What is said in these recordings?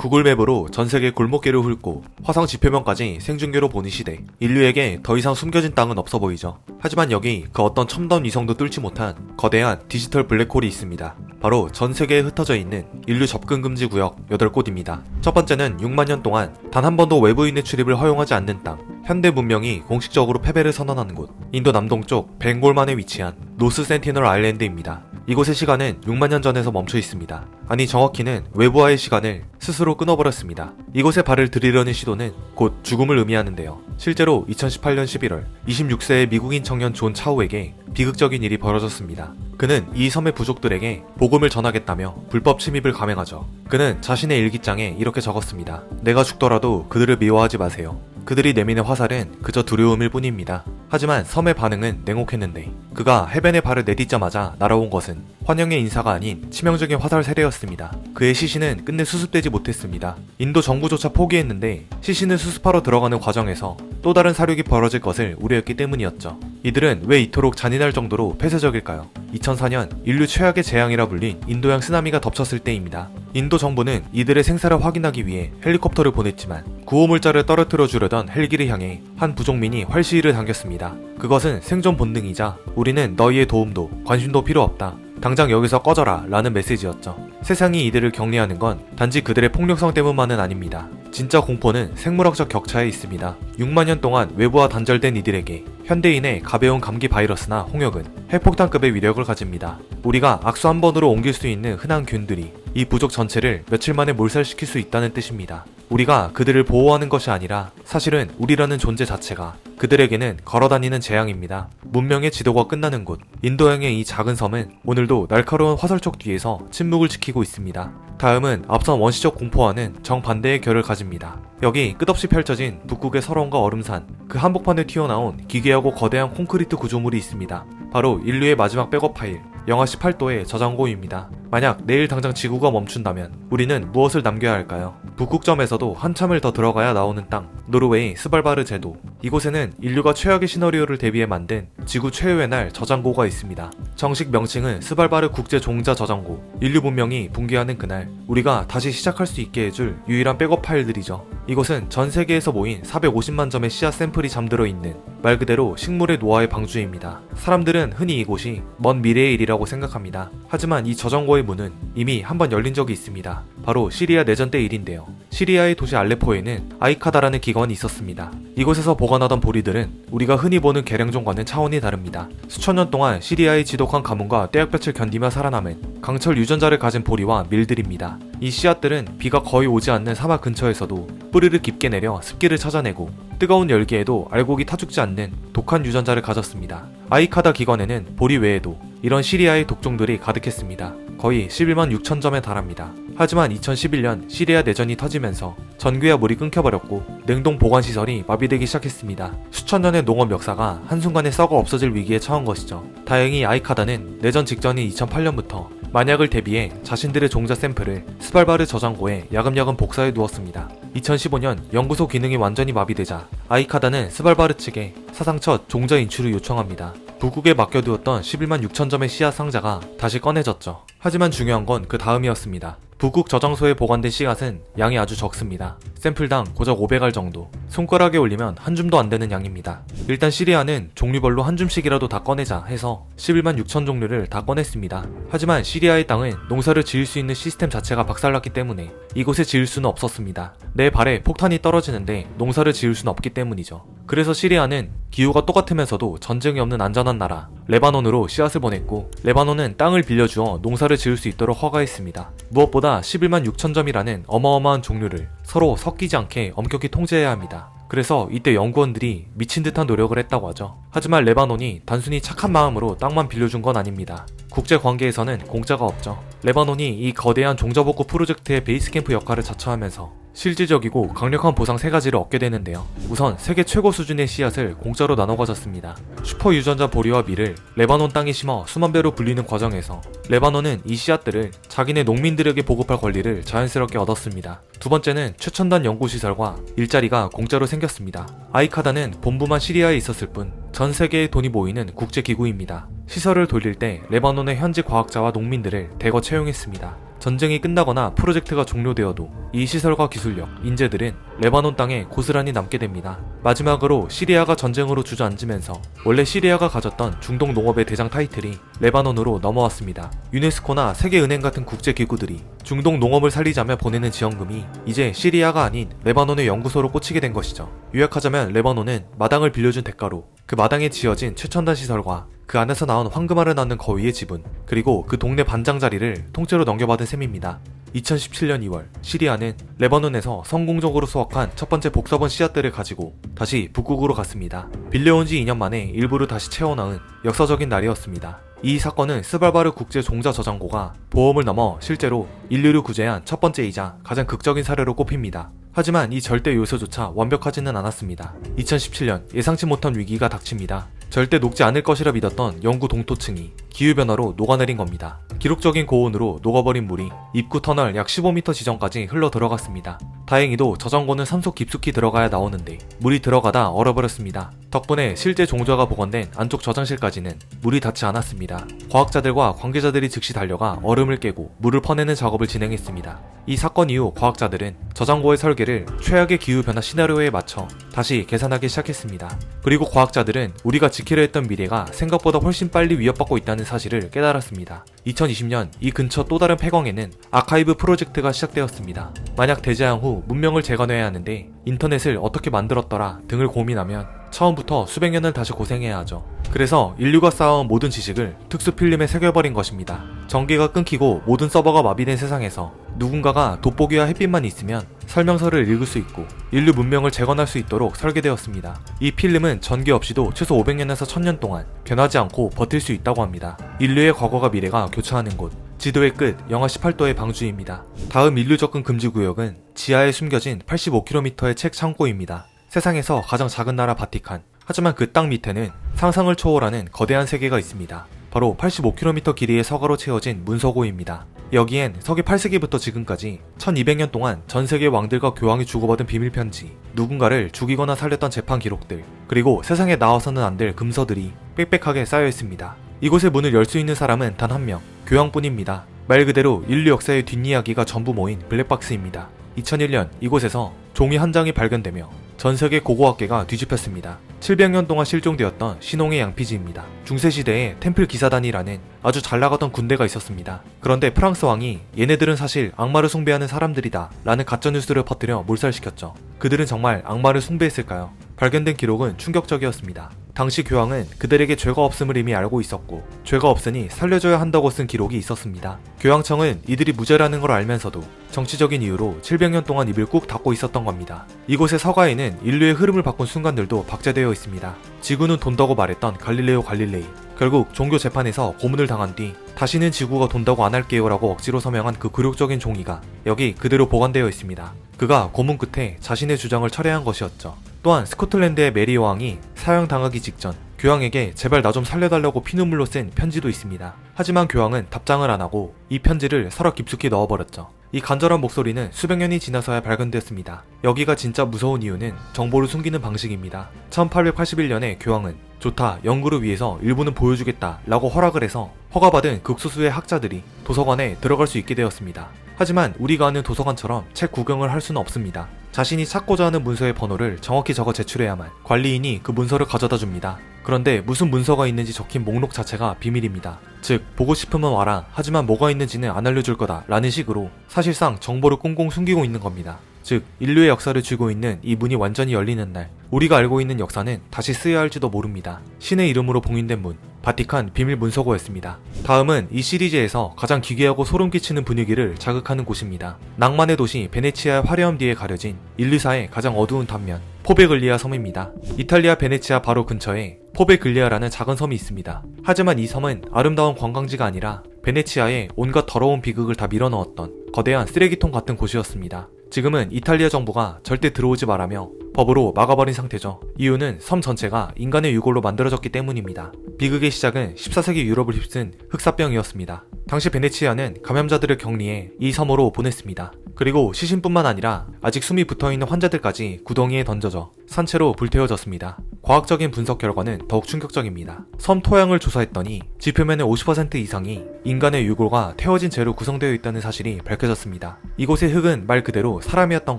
구글맵으로 전세계 골목길을 훑고 화성 지표면까지 생중계로 보는 시대. 인류에게 더 이상 숨겨진 땅은 없어 보이죠. 하지만 여기 그 어떤 첨단 위성도 뚫지 못한 거대한 디지털 블랙홀이 있습니다. 바로 전 세계에 흩어져 있는 인류 접근 금지 구역 8곳입니다. 첫 번째는 6만 년 동안 단 한 번도 외부인의 출입을 허용하지 않는 땅, 현대 문명이 공식적으로 패배를 선언하는 곳, 인도 남동쪽 벵골만에 위치한 노스 센티널 아일랜드입니다. 이곳의 시간은 6만 년 전에서 멈춰 있습니다. 아니 정확히는 외부와의 시간을 스스로 끊어버렸습니다. 이곳에 발을 들이려는 시도는 곧 죽음을 의미하는데요. 실제로 2018년 11월 26세의 미국인 청년 존 차우에게 비극적인 일이 벌어졌습니다. 그는 이 섬의 부족들에게 복음을 전하겠다며 불법 침입을 감행하죠. 그는 자신의 일기장에 이렇게 적었습니다. 내가 죽더라도 그들을 미워하지 마세요. 그들이 내미는 화살은 그저 두려움일 뿐입니다. 하지만 섬의 반응은 냉혹했는데 그가 해변에 발을 내딛자마자 날아온 것은 환영의 인사가 아닌 치명적인 화살 세례였습니다. 그의 시신은 끝내 수습되지 못했습니다. 인도 정부조차 포기했는데 시신을 수습하러 들어가는 과정에서 또 다른 사륙이 벌어질 것을 우려했기 때문이었죠. 이들은 왜 이토록 잔인할 정도로 폐쇄적일까요? 2004년 인류 최악의 재앙이라 불린 인도양 쓰나미가 덮쳤을 때입니다. 인도 정부는 이들의 생사를 확인하기 위해 헬리콥터를 보냈지만 구호물자를 떨어뜨려 주려던 헬기를 향해 한 부족민이 활시위를 당겼습니다. 그것은 생존 본능이자 우리는 너희의 도움도 관심도 필요 없다. 당장 여기서 꺼져라 라는 메시지였죠. 세상이 이들을 격리하는 건 단지 그들의 폭력성 때문만은 아닙니다. 진짜 공포는 생물학적 격차에 있습니다. 6만 년 동안 외부와 단절된 이들에게 현대인의 가벼운 감기 바이러스나 홍역은 핵폭탄급의 위력을 가집니다. 우리가 악수 한 번으로 옮길 수 있는 흔한 균들이 이 부족 전체를 며칠 만에 몰살시킬 수 있다는 뜻입니다. 우리가 그들을 보호하는 것이 아니라 사실은 우리라는 존재 자체가 그들에게는 걸어다니는 재앙입니다. 문명의 지도가 끝나는 곳 인도양의 이 작은 섬은 오늘도 날카로운 화살촉 뒤에서 침묵을 지키고 있습니다. 다음은 앞선 원시적 공포와는 정반대의 결을 가집니다. 여기 끝없이 펼쳐진 북극의 설원과 얼음산, 그 한복판에 튀어나온 기괴하고 거대한 콘크리트 구조물이 있습니다. 바로 인류의 마지막 백업 파일, 영하 18도의 저장고입니다. 만약 내일 당장 지구가 멈춘다면 우리는 무엇을 남겨야 할까요? 북극점에서도 한참을 더 들어가야 나오는 땅, 노르웨이 스발바르 제도. 이곳에는 인류가 최악의 시나리오를 대비해 만든 지구 최후의 날 저장고가 있습니다. 정식 명칭은 스발바르 국제 종자 저장고. 인류 문명이 붕괴하는 그날 우리가 다시 시작할 수 있게 해줄 유일한 백업 파일들이죠. 이곳은 전 세계에서 모인 450만 점의 씨앗 샘플이 잠들어 있는 말 그대로 식물의 노화의 방주입니다. 사람들은 흔히 이곳이 먼 미래의 일이라고 생각합니다. 하지만 이 저장고의 문은 이미 한번 열린 적이 있습니다. 바로 시리아 내전 때 일인데요. 시리아의 도시 알레포에는 아이카다라는 기관이 있었습니다. 이곳에서 보관하던 보리들은 우리가 흔히 보는 계량종과는 차원이 다릅니다. 수천 년 동안 시리아의 지독한 가뭄과 떼약볕을 견디며 살아남은 강철 유전자를 가진 보리와 밀들입니다. 이 씨앗들은 비가 거의 오지 않는 사막 근처에서도 뿌리를 깊게 내려 습기를 찾아내고 뜨거운 열기에도 알곡이 타죽지 않는 독한 유전자를 가졌습니다. 아이카다 기관에는 보리 외에도 이런 시리아의 독종들이 가득했습니다. 거의 11만 6천 점에 달합니다. 하지만 2011년 시리아 내전이 터지면서 전기와 물이 끊겨버렸고 냉동 보관시설이 마비되기 시작했습니다. 수천 년의 농업 역사가 한순간에 썩어 없어질 위기에 처한 것이죠. 다행히 아이카다는 내전 직전인 2008년부터 만약을 대비해 자신들의 종자 샘플을 스발바르 저장고에 야금야금 복사해 두었습니다. 2015년 연구소 기능이 완전히 마비되자 아이카다는 스발바르 측에 사상 첫 종자 인출을 요청합니다. 북극에 맡겨두었던 11만 6천 점의 씨앗 상자가 다시 꺼내졌죠. 하지만 중요한 건 그 다음이었습니다. 북극 저장소에 보관된 씨앗은 양이 아주 적습니다. 샘플당 고작 500알 정도. 손가락에 올리면 한 줌도 안 되는 양입니다. 일단 시리아는 종류별로 한 줌씩이라도 다 꺼내자 해서 11만 6천 종류를 다 꺼냈습니다. 하지만 시리아의 땅은 농사를 지을 수 있는 시스템 자체가 박살났기 때문에 이곳에 지을 수는 없었습니다. 내 발에 폭탄이 떨어지는데 농사를 지을 수는 없기 때문이죠. 그래서 시리아는 기후가 똑같으면서도 전쟁이 없는 안전한 나라 레바논으로 씨앗을 보냈고 레바논은 땅을 빌려주어 농사를 지을 수 있도록 허가했습니다. 무엇보다 11만 6천 점이라는 어마어마한 종류를 서로 섞이지 않게 엄격히 통제해야 합니다. 그래서 이때 연구원들이 미친 듯한 노력을 했다고 하죠. 하지만 레바논이 단순히 착한 마음으로 땅만 빌려준 건 아닙니다. 국제 관계에서는 공짜가 없죠. 레바논이 이 거대한 종자복구 프로젝트의 베이스 캠프 역할을 자처하면서 실질적이고 강력한 보상 3가지를 얻게 되는데요. 우선 세계 최고 수준의 씨앗을 공짜로 나눠 가졌습니다. 슈퍼 유전자 보리와 밀을 레바논 땅에 심어 수만 배로 불리는 과정에서 레바논은 이 씨앗들을 자기네 농민들에게 보급할 권리를 자연스럽게 얻었습니다. 두 번째는 최첨단 연구시설과 일자리가 공짜로 생겼습니다. 아이카다는 본부만 시리아에 있었을 뿐 전 세계의 돈이 모이는 국제기구입니다. 시설을 돌릴 때 레바논의 현지 과학자와 농민들을 대거 채용했습니다. 전쟁이 끝나거나 프로젝트가 종료되어도 이 시설과 기술력, 인재들은 레바논 땅에 고스란히 남게 됩니다. 마지막으로 시리아가 전쟁으로 주저앉으면서 원래 시리아가 가졌던 중동 농업의 대장 타이틀이 레바논으로 넘어왔습니다. 유네스코나 세계은행 같은 국제기구들이 중동 농업을 살리자며 보내는 지원금이 이제 시리아가 아닌 레바논의 연구소로 꽂히게 된 것이죠. 요약하자면 레바논은 마당을 빌려준 대가로 그 마당에 지어진 최첨단 시설과 그 안에서 나온 황금알을 낳는 거위의 지분, 그리고 그 동네 반장 자리를 통째로 넘겨받은 셈입니다. 2017년 2월 시리아는 레바논에서 성공적으로 수확한 첫 번째 복사본 씨앗들을 가지고 다시 북극으로 갔습니다. 빌려온 지 2년 만에 일부를 다시 채워넣은 역사적인 날이었습니다. 이 사건은 스발바르 국제 종자 저장고가 보험을 넘어 실제로 인류를 구제한 첫 번째이자 가장 극적인 사례로 꼽힙니다. 하지만 이 절대 요소조차 완벽하지는 않았습니다. 2017년 예상치 못한 위기가 닥칩니다. 절대 녹지 않을 것이라 믿었던 영구 동토층이 기후변화로 녹아내린 겁니다. 기록적인 고온으로 녹아버린 물이 입구 터널 약 15m 지점까지 흘러 들어갔습니다. 다행히도 저장고는 산소 깊숙이 들어가야 나오는데 물이 들어가다 얼어버렸습니다. 덕분에 실제 종자가 보관된 안쪽 저장실까지는 물이 닿지 않았습니다. 과학자들과 관계자들이 즉시 달려가 얼음을 깨고 물을 퍼내는 작업을 진행했습니다. 이 사건 이후 과학자들은 저장고의 설계를 최악의 기후변화 시나리오에 맞춰 다시 계산하기 시작했습니다. 그리고 과학자들은 우리가 지키려 했던 미래가 생각보다 훨씬 빨리 위협받고 있다는 사실을 깨달았습니다. 2020년 이 근처 또 다른 폐광에는 아카이브 프로젝트가 시작되었습니다. 만약 대재앙 후 문명을 재건해야 하는데 인터넷을 어떻게 만들었더라 등을 고민하면 처음부터 수백 년을 다시 고생해야 하죠. 그래서 인류가 쌓아온 모든 지식을 특수 필름에 새겨버린 것입니다. 전기가 끊기고 모든 서버가 마비된 세상에서 누군가가 돋보기와 햇빛만 있으면 설명서를 읽을 수 있고 인류 문명을 재건할 수 있도록 설계되었습니다. 이 필름은 전기 없이도 최소 500년에서 1000년 동안 변하지 않고 버틸 수 있다고 합니다. 인류의 과거가 미래가 교차하는 곳, 지도의 끝 영하 18도의 방주입니다. 다음 인류 접근 금지 구역은 지하에 숨겨진 85km의 책 창고입니다. 세상에서 가장 작은 나라 바티칸. 하지만 그 땅 밑에는 상상을 초월하는 거대한 세계가 있습니다. 바로 85km 길이의 서가로 채워진 문서고입니다. 여기엔 서기 8세기부터 지금까지 1200년 동안 전 세계 왕들과 교황이 주고받은 비밀편지, 누군가를 죽이거나 살렸던 재판 기록들, 그리고 세상에 나와서는 안 될 금서들이 빽빽하게 쌓여 있습니다. 이곳의 문을 열 수 있는 사람은 단 한 명, 교황뿐입니다. 말 그대로 인류 역사의 뒷이야기가 전부 모인 블랙박스입니다. 2001년 이곳에서 종이 한 장이 발견되며 전 세계 고고학계가 뒤집혔습니다. 700년 동안 실종되었던 신홍의 양피지입니다. 중세시대에 템플 기사단이라는 아주 잘 나가던 군대가 있었습니다. 그런데 프랑스 왕이 얘네들은 사실 악마를 숭배하는 사람들이다 라는 가짜뉴스를 퍼뜨려 몰살시켰죠. 그들은 정말 악마를 숭배했을까요? 발견된 기록은 충격적이었습니다. 당시 교황은 그들에게 죄가 없음을 이미 알고 있었고 죄가 없으니 살려줘야 한다고 쓴 기록이 있었습니다. 교황청은 이들이 무죄라는 걸 알면서도 정치적인 이유로 700년 동안 입을 꾹 닫고 있었던 겁니다. 이곳의 서가에는 인류의 흐름을 바꾼 순간들도 박제되어 있습니다. 지구는 돈다고 말했던 갈릴레오 갈릴레이, 결국 종교 재판에서 고문을 당한 뒤 다시는 지구가 돈다고 안 할게요 라고 억지로 서명한 그 굴욕적인 종이가 여기 그대로 보관되어 있습니다. 그가 고문 끝에 자신의 주장을 철회한 것이었죠. 또한 스코틀랜드의 메리 여왕이 사형당하기 직전 교황에게 제발 나 좀 살려달라고 피눈물로 쓴 편지도 있습니다. 하지만 교황은 답장을 안 하고 이 편지를 서랍 깊숙이 넣어버렸죠. 이 간절한 목소리는 수백 년이 지나서야 발견되었습니다. 여기가 진짜 무서운 이유는 정보를 숨기는 방식입니다. 1881년에 교황은 좋다, 연구를 위해서 일부는 보여주겠다 라고 허락을 해서 허가받은 극소수의 학자들이 도서관에 들어갈 수 있게 되었습니다. 하지만 우리가 아는 도서관처럼 책 구경을 할 수는 없습니다. 자신이 찾고자 하는 문서의 번호를 정확히 적어 제출해야만 관리인이 그 문서를 가져다 줍니다. 그런데 무슨 문서가 있는지 적힌 목록 자체가 비밀입니다. 즉, 보고 싶으면 와라, 하지만 뭐가 있는지는 안 알려줄 거다 라는 식으로 사실상 정보를 꽁꽁 숨기고 있는 겁니다. 즉, 인류의 역사를 쥐고 있는 이 문이 완전히 열리는 날, 우리가 알고 있는 역사는 다시 쓰여야 할지도 모릅니다. 신의 이름으로 봉인된 문, 바티칸 비밀 문서고였습니다. 다음은 이 시리즈에서 가장 기괴하고 소름 끼치는 분위기를 자극하는 곳입니다. 낭만의 도시 베네치아의 화려함 뒤에 가려진 인류사의 가장 어두운 단면, 포베글리아 섬입니다. 이탈리아 베네치아 바로 근처에 포베글리아라는 작은 섬이 있습니다. 하지만 이 섬은 아름다운 관광지가 아니라 베네치아의 온갖 더러운 비극을 다 밀어넣었던 거대한 쓰레기통 같은 곳이었습니다. 지금은 이탈리아 정부가 절대 들어오지 말라며 법으로 막아버린 상태죠. 이유는 섬 전체가 인간의 유골로 만들어졌기 때문입니다. 비극의 시작은 14세기 유럽을 휩쓴 흑사병이었습니다. 당시 베네치아는 감염자들을 격리해 이 섬으로 보냈습니다. 그리고 시신뿐만 아니라 아직 숨이 붙어있는 환자들까지 구덩이에 던져져 산채로 불태워졌습니다. 과학적인 분석 결과는 더욱 충격적입니다. 섬 토양을 조사했더니 지표면의 50% 이상이 인간의 유골과 태워진 재로 구성되어 있다는 사실이 밝혀졌습니다. 이곳의 흙은 말 그대로 사람이었던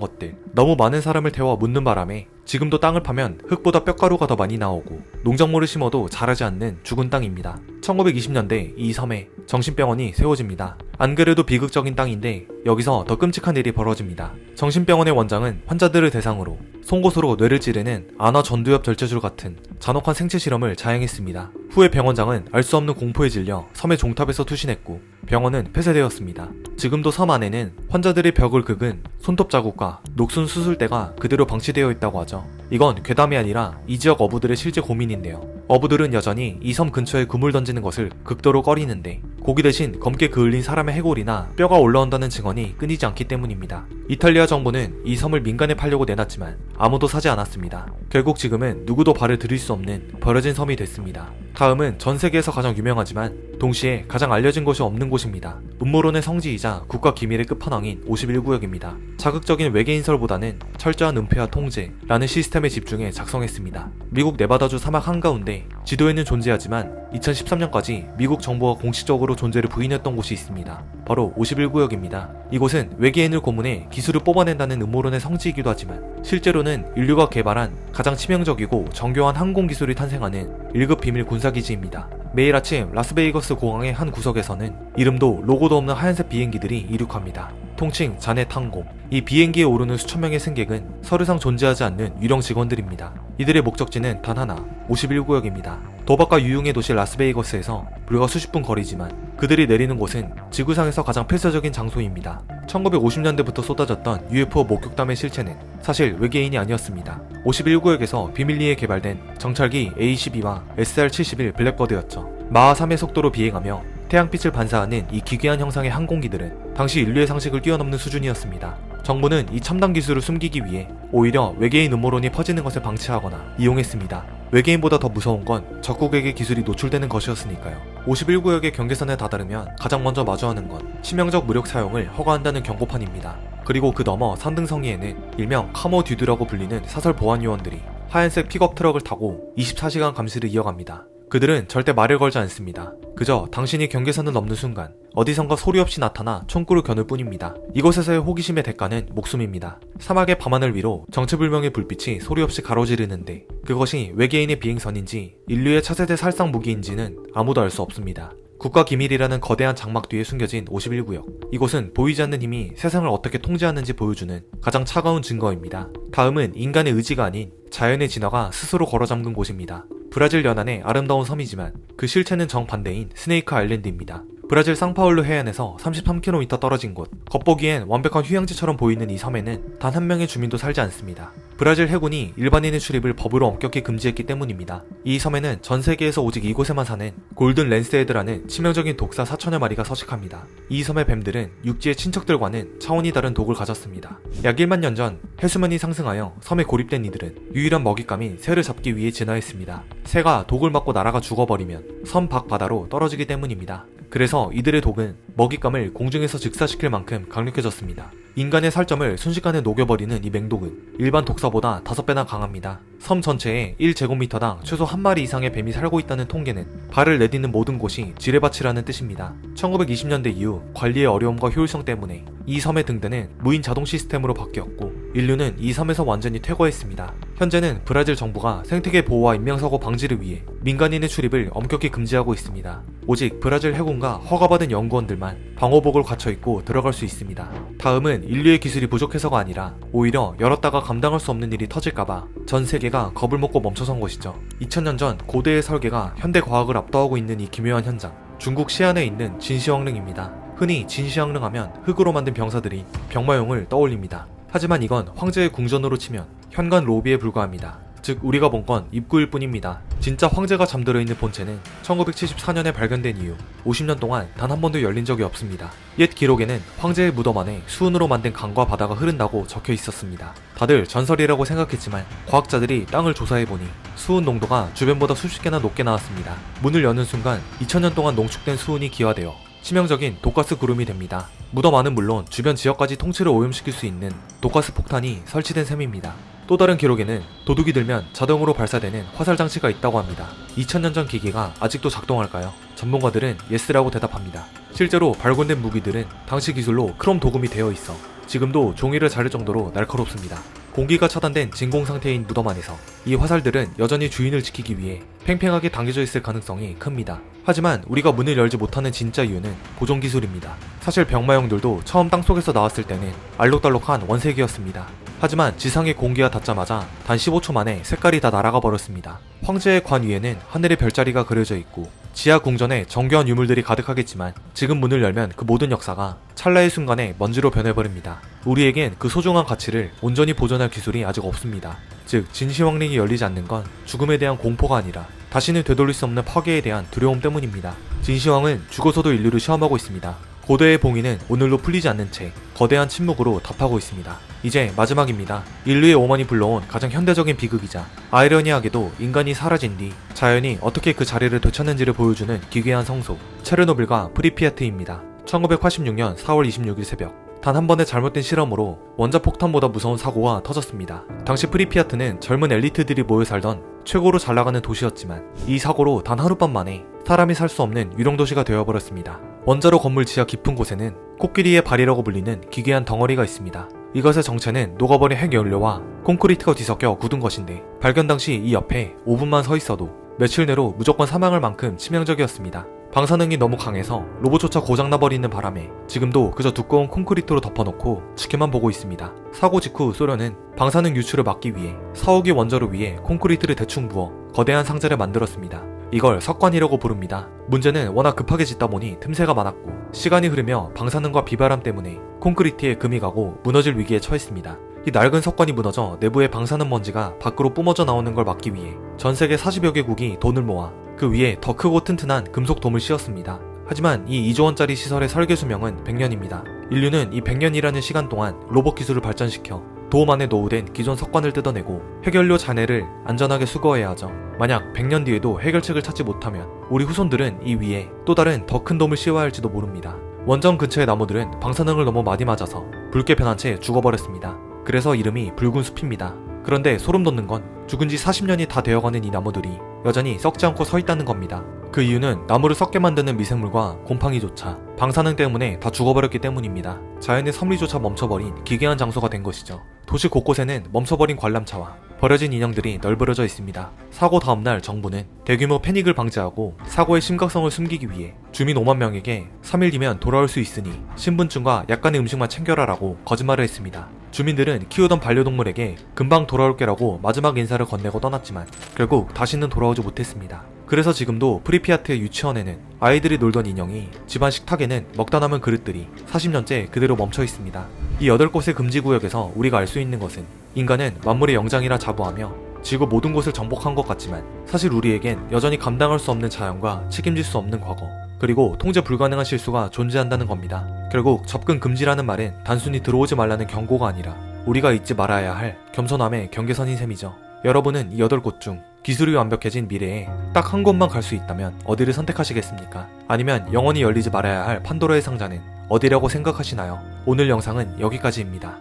것들. 너무 많은 사람을 태워 묻는 바람에 지금도 땅을 파면 흙보다 뼈가루가 더 많이 나오고 농작물을 심어도 자라지 않는 죽은 땅입니다. 1920년대 이 섬에 정신병원이 세워집니다. 안 그래도 비극적인 땅인데 여기서 더 끔찍한 일이 벌어집니다. 정신병원의 원장은 환자들을 대상으로 송곳으로 뇌를 찌르는 안화 전두엽 절제술 같은 잔혹한 생체 실험을 자행했습니다. 후에 병원장은 알 수 없는 공포에 질려 섬의 종탑에서 투신했고 병원은 폐쇄되었습니다. 지금도 섬 안에는 환자들의 벽을 긁은 손톱 자국과 녹슨 수술대가 그대로 방치되어 있다고 하죠. 이건 괴담이 아니라 이 지역 어부들의 실제 고민인데요. 어부들은 여전히 이 섬 근처에 그물 던지는 것을 극도로 꺼리는데 고기 대신 검게 그을린 사람의 해골이나 뼈가 올라온다는 증언이 끊이지 않기 때문입니다. 이탈리아 정부는 이 섬을 민간에 팔려고 내놨지만 아무도 사지 않았습니다. 결국 지금은 누구도 발을 들일 수 없는 버려진 섬이 됐습니다. 다음은 전 세계에서 가장 유명하지만 동시에 가장 알려진 것이 없는 곳입니다. 음모론의 성지이자 국가 기밀의 끝판왕인 51구역입니다. 자극적인 외계인설보다는 철저한 은폐와 통제라는 시스템에 집중해 작성했습니다. 미국 네바다주 사막 한가운데 지도에는 존재하지만 2013년까지 미국 정부가 공식적으로 존재를 부인했던 곳이 있습니다. 바로 51구역입니다. 이곳은 외계인을 고문해 기술을 뽑아낸다는 음모론의 성지이기도 하지만 실제로는 인류가 개발한 가장 치명적이고 정교한 항공기술이 탄생하는 1급 비밀 군사기지입니다. 매일 아침 라스베이거스 공항의 한 구석에서는 이름도 로고도 없는 하얀색 비행기들이 이륙합니다. 통칭 자넷 항공. 이 비행기에 오르는 수천 명의 승객은 서류상 존재하지 않는 유령 직원들입니다. 이들의 목적지는 단 하나, 51구역입니다. 도박과 유흥의 도시 라스베이거스에서 불과 수십 분 거리지만 그들이 내리는 곳은 지구상에서 가장 폐쇄적인 장소입니다. 1950년대부터 쏟아졌던 UFO 목격담의 실체는 사실 외계인이 아니었습니다. 51구역에서 비밀리에 개발된 정찰기 A-12와 SR-71 블랙버드였죠. 마하 3의 속도로 비행하며 태양빛을 반사하는 이 기괴한 형상의 항공기들은 당시 인류의 상식을 뛰어넘는 수준이었습니다. 정부는 이 첨단 기술을 숨기기 위해 오히려 외계인 음모론이 퍼지는 것을 방치하거나 이용했습니다. 외계인보다 더 무서운 건 적국에게 기술이 노출되는 것이었으니까요. 51구역의 경계선에 다다르면 가장 먼저 마주하는 건 치명적 무력 사용을 허가한다는 경고판입니다. 그리고 그 너머 산등성이에는 일명 카모 듀드라고 불리는 사설 보안 요원들이 하얀색 픽업 트럭을 타고 24시간 감시를 이어갑니다. 그들은 절대 말을 걸지 않습니다. 그저 당신이 경계선을 넘는 순간 어디선가 소리 없이 나타나 총구를 겨눌 뿐입니다. 이곳에서의 호기심의 대가는 목숨입니다. 사막의 밤하늘 위로 정체불명의 불빛이 소리 없이 가로지르는데 그것이 외계인의 비행선인지 인류의 차세대 살상 무기인지는 아무도 알 수 없습니다. 국가 기밀이라는 거대한 장막 뒤에 숨겨진 51구역. 이곳은 보이지 않는 힘이 세상을 어떻게 통제하는지 보여주는 가장 차가운 증거입니다. 다음은 인간의 의지가 아닌 자연의 진화가 스스로 걸어잠근 곳입니다. 브라질 연안의 아름다운 섬이지만 그 실체는 정반대인 스네이크 아일랜드입니다. 브라질 상파울루 해안에서 33km 떨어진 곳. 겉보기엔 완벽한 휴양지처럼 보이는 이 섬에는 단 한 명의 주민도 살지 않습니다. 브라질 해군이 일반인의 출입을 법으로 엄격히 금지했기 때문입니다. 이 섬에는 전 세계에서 오직 이곳에만 사는 골든 랜스헤드라는 치명적인 독사 4천여 마리가 서식합니다. 이 섬의 뱀들은 육지의 친척들과는 차원이 다른 독을 가졌습니다. 약 1만 년 전 해수면이 상승하여 섬에 고립된 이들은 유일한 먹잇감인 새를 잡기 위해 진화했습니다. 새가 독을 맞고 날아가 죽어버리면 섬 밖 바다로 떨어지기 때문입니다. 그래서 이들의 독은 먹잇감을 공중에서 즉사시킬 만큼 강력해졌습니다. 인간의 살점을 순식간에 녹여버리는 이 맹독은 일반 독사보다 5배나 강합니다. 섬 전체에 1제곱미터당 최소 한 마리 이상의 뱀이 살고 있다는 통계는 발을 내딛는 모든 곳이 지뢰밭이라는 뜻입니다. 1920년대 이후 관리의 어려움과 효율성 때문에 이 섬의 등대는 무인 자동 시스템으로 바뀌었고 인류는 이 섬에서 완전히 퇴거했습니다. 현재는 브라질 정부가 생태계 보호와 인명사고 방지를 위해 민간인의 출입을 엄격히 금지하고 있습니다. 오직 브라질 해군과 허가받은 연구원들만 방호복을 갖춰입고 들어갈 수 있습니다. 다음은 인류의 기술이 부족해서가 아니라 오히려 열었다가 감당할 수 없는 일이 터질까봐 전 세계가 겁을 먹고 멈춰선 것이죠. 2000년 전 고대의 설계가 현대 과학을 압도하고 있는 이 기묘한 현장. 중국 시안에 있는 진시황릉입니다. 흔히 진시황릉하면 흙으로 만든 병사들이 병마용을 떠올립니다. 하지만 이건 황제의 궁전으로 치면 현관 로비에 불과합니다. 즉 우리가 본 건 입구일 뿐입니다. 진짜 황제가 잠들어 있는 본체는 1974년에 발견된 이후 50년 동안 단 한 번도 열린 적이 없습니다. 옛 기록에는 황제의 무덤 안에 수은으로 만든 강과 바다가 흐른다고 적혀 있었습니다. 다들 전설이라고 생각했지만 과학자들이 땅을 조사해보니 수은 농도가 주변보다 수십 개나 높게 나왔습니다. 문을 여는 순간 2000년 동안 농축된 수은이 기화되어 치명적인 독가스 구름이 됩니다. 무덤 안은 물론 주변 지역까지 통째로 오염시킬 수 있는 독가스 폭탄이 설치된 셈입니다. 또 다른 기록에는 도둑이 들면 자동으로 발사되는 화살 장치가 있다고 합니다. 2000년 전 기기가 아직도 작동할까요? 전문가들은 예스라고 대답합니다. 실제로 발견된 무기들은 당시 기술로 크롬 도금이 되어 있어 지금도 종이를 자를 정도로 날카롭습니다. 공기가 차단된 진공 상태인 무덤 안에서 이 화살들은 여전히 주인을 지키기 위해 팽팽하게 당겨져 있을 가능성이 큽니다. 하지만 우리가 문을 열지 못하는 진짜 이유는 보존 기술입니다. 사실 병마용들도 처음 땅속에서 나왔을 때는 알록달록한 원색이었습니다. 하지만 지상에 공기가 닿자마자 단 15초 만에 색깔이 다 날아가 버렸습니다. 황제의 관 위에는 하늘의 별자리가 그려져 있고 지하 궁전에 정교한 유물들이 가득하겠지만 지금 문을 열면 그 모든 역사가 찰나의 순간에 먼지로 변해버립니다. 우리에겐 그 소중한 가치를 온전히 보존할 기술이 아직 없습니다. 즉 진시황릉이 열리지 않는 건 죽음에 대한 공포가 아니라 다시는 되돌릴 수 없는 파괴에 대한 두려움 때문입니다. 진시황은 죽어서도 인류를 시험하고 있습니다. 고대의 봉인은 오늘도 풀리지 않는 채 거대한 침묵으로 답하고 있습니다. 이제 마지막입니다. 인류의 오만이 불러온 가장 현대적인 비극이자 아이러니하게도 인간이 사라진 뒤 자연이 어떻게 그 자리를 되찾는지를 보여주는 기괴한 성소 체르노빌과 프리피아트입니다. 1986년 4월 26일 새벽 단 한 번의 잘못된 실험으로 원자폭탄보다 무서운 사고가 터졌습니다. 당시 프리피아트는 젊은 엘리트들이 모여 살던 최고로 잘나가는 도시였지만 이 사고로 단 하룻밤 만에 사람이 살 수 없는 유령도시가 되어버렸습니다. 원자로 건물 지하 깊은 곳에는 코끼리의 발이라고 불리는 기괴한 덩어리가 있습니다. 이것의 정체는 녹아버린 핵연료와 콘크리트가 뒤섞여 굳은 것인데 발견 당시 이 옆에 5분만 서 있어도 며칠 내로 무조건 사망할 만큼 치명적이었습니다. 방사능이 너무 강해서 로봇조차 고장나버리는 바람에 지금도 그저 두꺼운 콘크리트로 덮어놓고 지켜만 보고 있습니다. 사고 직후 소련은 방사능 유출을 막기 위해 4호기 원자로 위에 콘크리트를 대충 부어 거대한 상자를 만들었습니다. 이걸 석관이라고 부릅니다. 문제는 워낙 급하게 짓다 보니 틈새가 많았고 시간이 흐르며 방사능과 비바람 때문에 콘크리트에 금이 가고 무너질 위기에 처했습니다. 이 낡은 석관이 무너져 내부의 방사능 먼지가 밖으로 뿜어져 나오는 걸 막기 위해 전 세계 40여 개국이 돈을 모아 그 위에 더 크고 튼튼한 금속 돔을 씌웠습니다. 하지만 이 2조 원짜리 시설의 설계 수명은 100년입니다. 인류는 이 100년이라는 시간 동안 로봇 기술을 발전시켜 도움 안에 노후된 기존 석관을 뜯어내고 해결료 잔해를 안전하게 수거해야 하죠. 만약 100년 뒤에도 해결책을 찾지 못하면 우리 후손들은 이 위에 또 다른 더 큰 돔을 씌워야 할지도 모릅니다. 원전 근처의 나무들은 방사능을 너무 많이 맞아서 붉게 변한 채 죽어버렸습니다. 그래서 이름이 붉은 숲입니다. 그런데 소름 돋는 건 죽은 지 40년이 다 되어가는 이 나무들이 여전히 썩지 않고 서 있다는 겁니다. 그 이유는 나무를 썩게 만드는 미생물과 곰팡이조차 방사능 때문에 다 죽어버렸기 때문입니다. 자연의 섭리조차 멈춰버린 기괴한 장소가 된 것이죠. 도시 곳곳에는 멈춰버린 관람차와 버려진 인형들이 널브러져 있습니다. 사고 다음날 정부는 대규모 패닉을 방지하고 사고의 심각성을 숨기기 위해 주민 5만 명에게 3일 뒤면 돌아올 수 있으니 신분증과 약간의 음식만 챙겨라라고 거짓말을 했습니다. 주민들은 키우던 반려동물에게 금방 돌아올게라고 마지막 인사를 건네고 떠났지만 결국 다시는 돌아오지 못했습니다. 그래서 지금도 프리피아트의 유치원에는 아이들이 놀던 인형이 집안 식탁에는 먹다 남은 그릇들이 40년째 그대로 멈춰 있습니다. 이 8곳의 금지구역에서 우리가 알 수 있는 것은 인간은 만물의 영장이라 자부하며 지구 모든 곳을 정복한 것 같지만 사실 우리에겐 여전히 감당할 수 없는 자연과 책임질 수 없는 과거 그리고 통제 불가능한 실수가 존재한다는 겁니다. 결국 접근 금지라는 말은 단순히 들어오지 말라는 경고가 아니라 우리가 잊지 말아야 할 겸손함의 경계선인 셈이죠. 여러분은 이 8곳 중 기술이 완벽해진 미래에 딱 한 곳만 갈 수 있다면 어디를 선택하시겠습니까? 아니면 영원히 열리지 말아야 할 판도라의 상자는 어디라고 생각하시나요? 오늘 영상은 여기까지입니다.